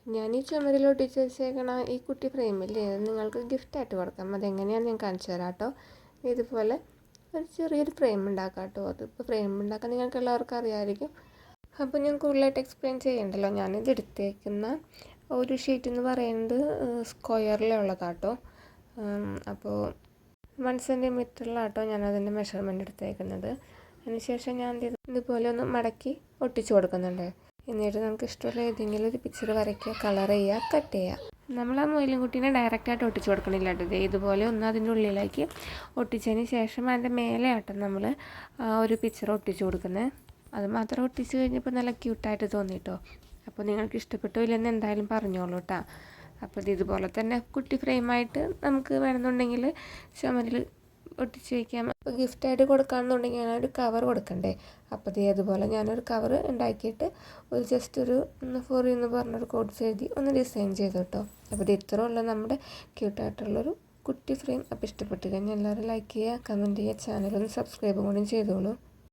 ഞാൻ ഈ ചുമരിൽ ഒട്ടിച്ച് വെച്ചേക്കണ ഈ കുട്ടി ഫ്രെയിമില്ലേ, അത് നിങ്ങൾക്ക് ഗിഫ്റ്റായിട്ട് കൊടുക്കാം. അതെങ്ങനെയാണെന്ന് ഞാൻ കാണിച്ചു തരാം കേട്ടോ. ഇതുപോലെ ഒരു ചെറിയൊരു ഫ്രെയിം ഉണ്ടാക്കാം കേട്ടോ. അതിപ്പോൾ ഫ്രെയിം ഉണ്ടാക്കാൻ നിങ്ങൾക്ക് എല്ലാവർക്കും അറിയാമായിരിക്കും. അപ്പോൾ ഞാൻ കൂടുതലായിട്ട് എക്സ്പ്ലെയിൻ ചെയ്യണ്ടല്ലോ. ഞാനിത് എടുത്തേക്കുന്ന ഒരു ഷീറ്റ് എന്ന് പറയുന്നത് സ്ക്വയറിലുള്ളതാട്ടോ. അപ്പോൾ 1 സെൻറ്റിമീറ്ററിലാട്ടോ ഞാനതിൻ്റെ മെഷർമെൻറ്റ് എടുത്തേക്കുന്നത്. അതിനുശേഷം ഞാൻ ഇതുപോലെ ഒന്ന് മടക്കി ഒട്ടിച്ചു കൊടുക്കുന്നുണ്ട്. എന്നിട്ട് നമുക്ക് ഇഷ്ടമുള്ള ഏതെങ്കിലും ഒരു പിക്ചർ വരയ്ക്കുക, കളർ ചെയ്യുക, കട്ട് ചെയ്യുക. നമ്മൾ ആ മൊയിലും കുട്ടീനെ ഡയറക്റ്റായിട്ട് ഒട്ടിച്ചു കൊടുക്കണില്ല കേട്ടോ. ഇതുപോലെ ഒന്ന് അതിൻ്റെ ഉള്ളിലേക്ക് ഒട്ടിച്ചതിന് ശേഷം അതിൻ്റെ മേലെ ആട്ടം നമ്മൾ ഒരു പിക്ചർ ഒട്ടിച്ചു കൊടുക്കുന്നത്. അത് മാത്രം ഒട്ടിച്ച് കഴിഞ്ഞപ്പോൾ നല്ല ക്യൂട്ടായിട്ട് തോന്നിട്ടോ. അപ്പോൾ നിങ്ങൾക്ക് ഇഷ്ടപ്പെട്ടോ ഇല്ലെന്ന് എന്തായാലും പറഞ്ഞോളൂ കേട്ടോ. അപ്പോൾ ഇതുപോലെ തന്നെ കുട്ടി ഫ്രെയിമായിട്ട് നമുക്ക് വേണമെന്നുണ്ടെങ്കിൽ ചുമരിൽ ഒട്ടിച്ച് വയ്ക്കാം. അപ്പോൾ ഗിഫ്റ്റായിട്ട് കൊടുക്കുകയാണെന്നുണ്ടെങ്കിൽ ഞാനൊരു കവർ കൊടുക്കണ്ടേ. അപ്പോൾ അതുപോലെ ഞാനൊരു കവർ ഉണ്ടാക്കിയിട്ട് ഒരു ജസ്റ്റ് ഒരു ഫോർ എന്ന് പറഞ്ഞൊരു കോഡ്സ് എഴുതി ഒന്ന് ഡിസൈൻ ചെയ്തു കേട്ടോ. അപ്പോൾ ഇത്ര ഉള്ള നമ്മുടെ ക്യൂട്ടായിട്ടുള്ളൊരു കുട്ടി ഫ്രെയിം. അപ്പോൾ ഇഷ്ടപ്പെട്ട് കഴിഞ്ഞാൽ എല്ലാവരും ലൈക്ക് ചെയ്യുക, കമൻറ്റ് ചെയ്യുക, ചാനലൊന്ന് സബ്സ്ക്രൈബും കൂടി ചെയ്തോളൂ.